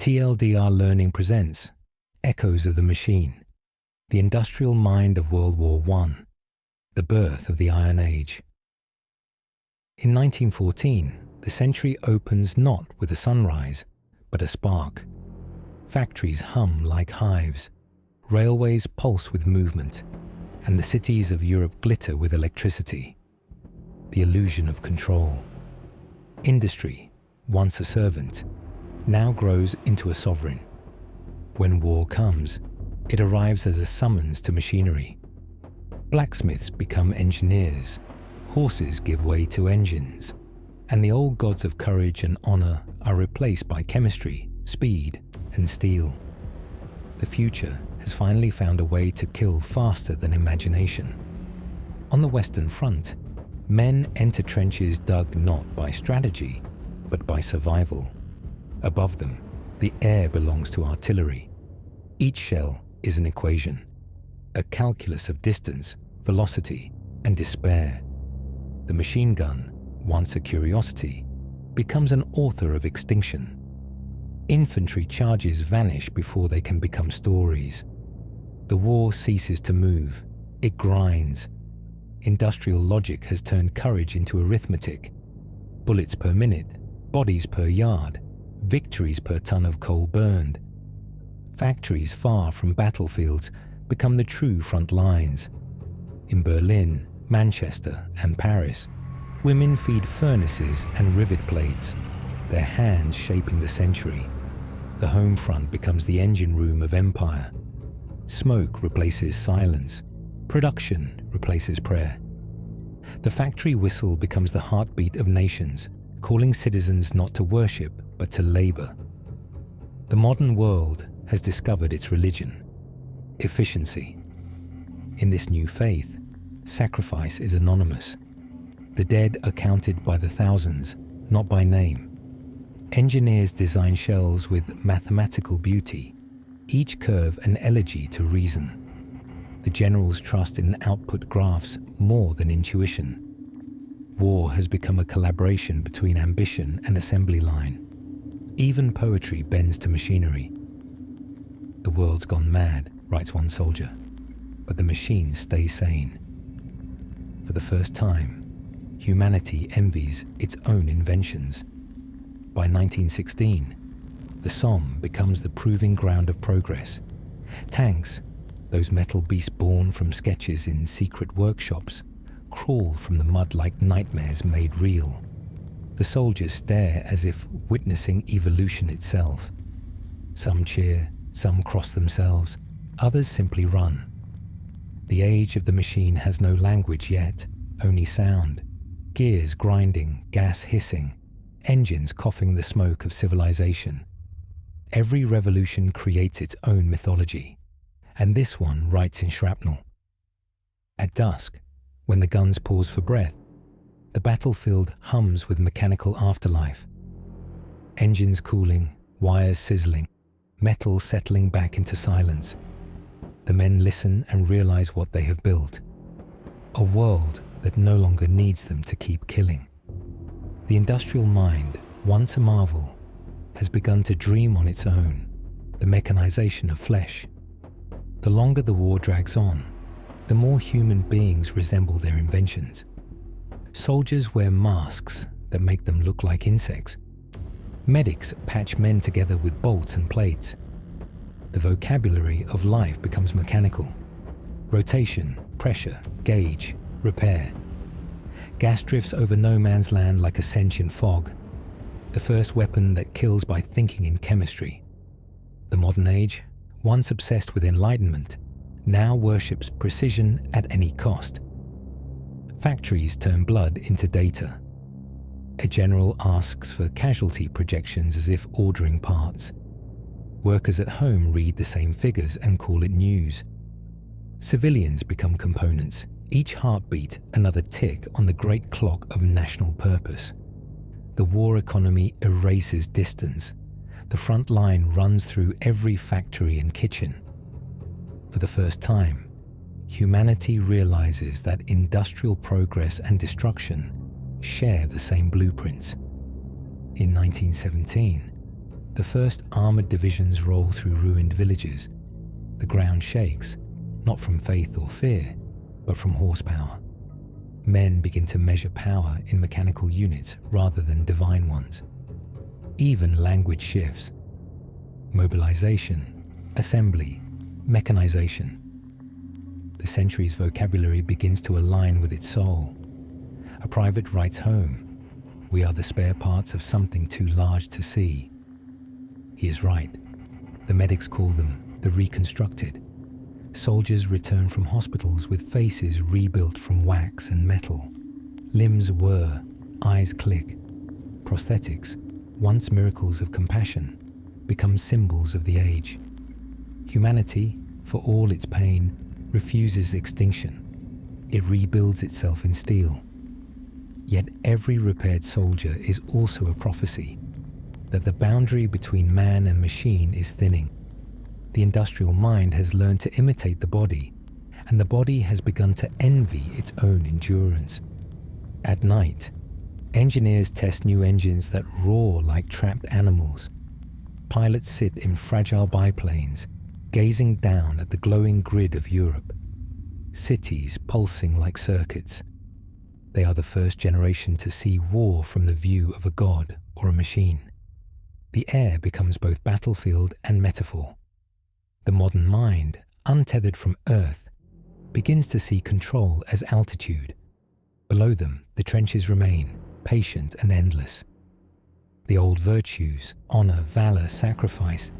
TLDR Learning presents Echoes of the Machine, the industrial mind of World War I, the birth of the Iron Age. In 1914, the century opens not with a sunrise, but a spark. Factories hum like hives, railways pulse with movement, and the cities of Europe glitter with electricity. The illusion of control. Industry, once a servant, now grows into a sovereign. When war comes, it arrives as a summons to machinery. Blacksmiths become engineers, horses give way to engines, and the old gods of courage and honor are replaced by chemistry, speed, and steel. The future has finally found a way to kill faster than imagination. On the Western Front, men enter trenches dug not by strategy, but by survival. Above them, the air belongs to artillery. Each shell is an equation, a calculus of distance, velocity, and despair. The machine gun, once a curiosity, becomes an author of extinction. Infantry charges vanish before they can become stories. The war ceases to move, it grinds. Industrial logic has turned courage into arithmetic. Bullets per minute, bodies per yard, victories per ton of coal burned. Factories far from battlefields become the true front lines. In Berlin, Manchester, and Paris, women feed furnaces and rivet plates, their hands shaping the century. The home front becomes the engine room of empire. Smoke replaces silence. Production replaces prayer. The factory whistle becomes the heartbeat of nations, calling citizens not to worship, but to labor. The modern world has discovered its religion, efficiency. In this new faith, sacrifice is anonymous. The dead are counted by the thousands, not by name. Engineers design shells with mathematical beauty, each curve an elegy to reason. The generals trust in output graphs more than intuition. War has become a collaboration between ambition and assembly line. Even poetry bends to machinery. The world's gone mad, writes one soldier, but the machines stay sane. For the first time, humanity envies its own inventions. By 1916, the Somme becomes the proving ground of progress. Tanks, those metal beasts born from sketches in secret workshops, crawl from the mud like nightmares made real. The soldiers stare as if witnessing evolution itself. Some cheer, some cross themselves, others simply run. The age of the machine has no language yet, only sound. Gears grinding, gas hissing, engines coughing the smoke of civilization. Every revolution creates its own mythology, and this one writes in shrapnel. At dusk, when the guns pause for breath, the battlefield hums with mechanical afterlife. Engines cooling, wires sizzling, metal settling back into silence. The men listen and realize what they have built. A world that no longer needs them to keep killing. The industrial mind, once a marvel, has begun to dream on its own, the mechanization of flesh. The longer the war drags on, the more human beings resemble their inventions. Soldiers wear masks that make them look like insects. Medics patch men together with bolts and plates. The vocabulary of life becomes mechanical. Rotation, pressure, gauge, repair. Gas drifts over no man's land like a sentient fog. The first weapon that kills by thinking in chemistry. The modern age, once obsessed with enlightenment, now worships precision at any cost. Factories turn blood into data. A general asks for casualty projections as if ordering parts. Workers at home read the same figures and call it news. Civilians become components, each heartbeat another tick on the great clock of national purpose. The war economy erases distance. The front line runs through every factory and kitchen. For the first time, humanity realizes that industrial progress and destruction share the same blueprints. In 1917, The first armored divisions roll through ruined villages. The ground shakes, not from faith or fear, but from horsepower. Men begin to measure power in mechanical units rather than divine ones. Even language shifts. Mobilization, assembly, mechanization. The century's vocabulary begins to align with its soul. A private writes home, "We are the spare parts of something too large to see." He is right. The medics call them the reconstructed. Soldiers return from hospitals with faces rebuilt from wax and metal. Limbs whir, eyes click. Prosthetics, once miracles of compassion, become symbols of the age. Humanity, for all its pain, refuses extinction. It rebuilds itself in steel. Yet every repaired soldier is also a prophecy that the boundary between man and machine is thinning. The industrial mind has learned to imitate the body, and the body has begun to envy its own endurance. At night, engineers test new engines that roar like trapped animals. Pilots sit in fragile biplanes, gazing down at the glowing grid of Europe. Cities pulsing like circuits. They are the first generation to see war from the view of a god or a machine. The air becomes both battlefield and metaphor. The modern mind, untethered from Earth, begins to see control as altitude. Below them, the trenches remain, patient and endless. The old virtues, honor, valor, sacrifice,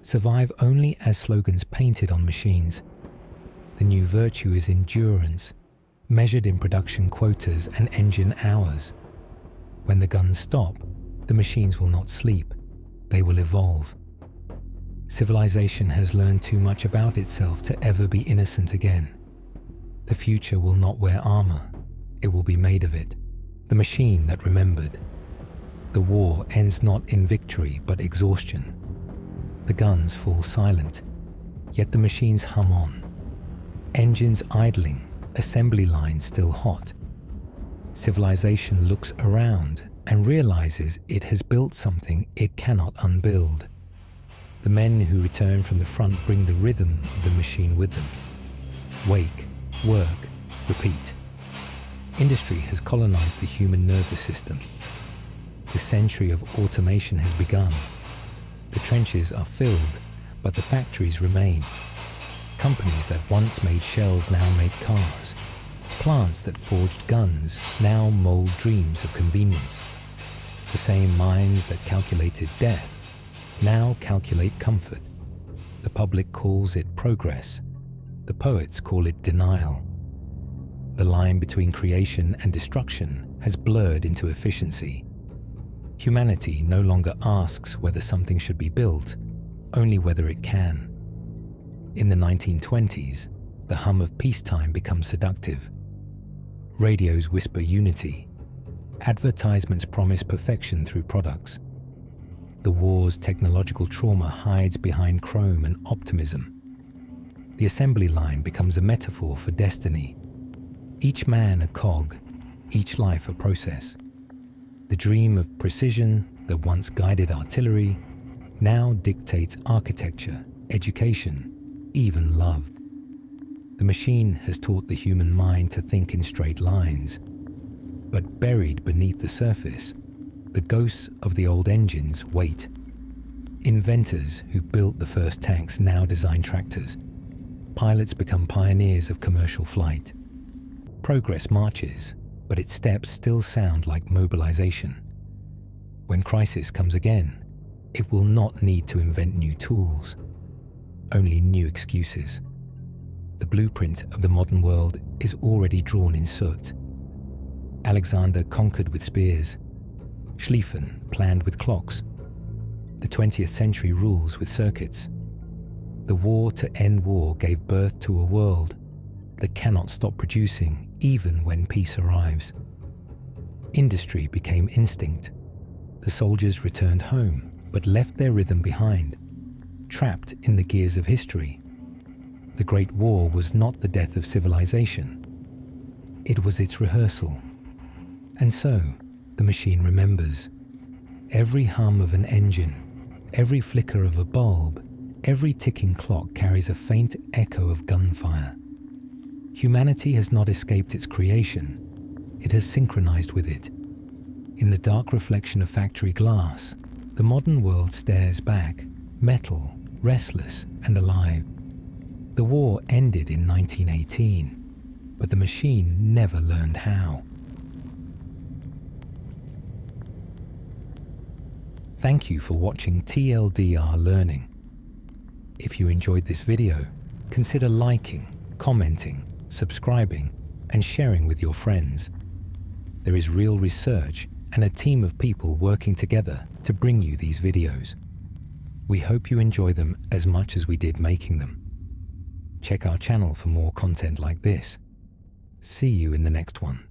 survive only as slogans painted on machines. The new virtue is endurance, measured in production quotas and engine hours. When the guns stop, the machines will not sleep, they will evolve. Civilization has learned too much about itself to ever be innocent again. The future will not wear armor, it will be made of it, the machine that remembered. The war ends not in victory but exhaustion. The guns fall silent, yet the machines hum on. Engines idling, assembly lines still hot. Civilization looks around and realizes it has built something it cannot unbuild. The men who return from the front bring the rhythm of the machine with them. Wake, work, repeat. Industry has colonized the human nervous system. The century of automation has begun. The trenches are filled, but the factories remain. Companies that once made shells now make cars. Plants that forged guns now mold dreams of convenience. The same minds that calculated death now calculate comfort. The public calls it progress. The poets call it denial. The line between creation and destruction has blurred into efficiency. Humanity no longer asks whether something should be built, only whether it can. In the 1920s, the hum of peacetime becomes seductive. Radios whisper unity. Advertisements promise perfection through products. The war's technological trauma hides behind chrome and optimism. The assembly line becomes a metaphor for destiny. Each man a cog, each life a process. The dream of precision that once guided artillery now dictates architecture, education, even love. The machine has taught the human mind to think in straight lines, but buried beneath the surface, the ghosts of the old engines wait. Inventors who built the first tanks now design tractors. Pilots become pioneers of commercial flight. Progress marches, but its steps still sound like mobilization. When crisis comes again, it will not need to invent new tools, only new excuses. The blueprint of the modern world is already drawn in soot. Alexander conquered with spears. Schlieffen planned with clocks. The 20th century rules with circuits. The war to end war gave birth to a world that cannot stop producing even when peace arrives. Industry became instinct. The soldiers returned home but left their rhythm behind, trapped in the gears of history. The Great War was not the death of civilization. It was its rehearsal. And so, the machine remembers. Every hum of an engine, Every flicker of a bulb, every ticking clock carries a faint echo of gunfire. Humanity has not escaped its creation. It has synchronized with it. In the dark reflection of factory glass, the modern world stares back, metal, restless, and alive. The war ended in 1918, but the machine never learned how. Thank you for watching TLDR Learning. If you enjoyed this video, consider liking, commenting, subscribing, and sharing with your friends. There is real research and a team of people working together to bring you these videos. We hope you enjoy them as much as we did making them. Check our channel for more content like this. See you in the next one.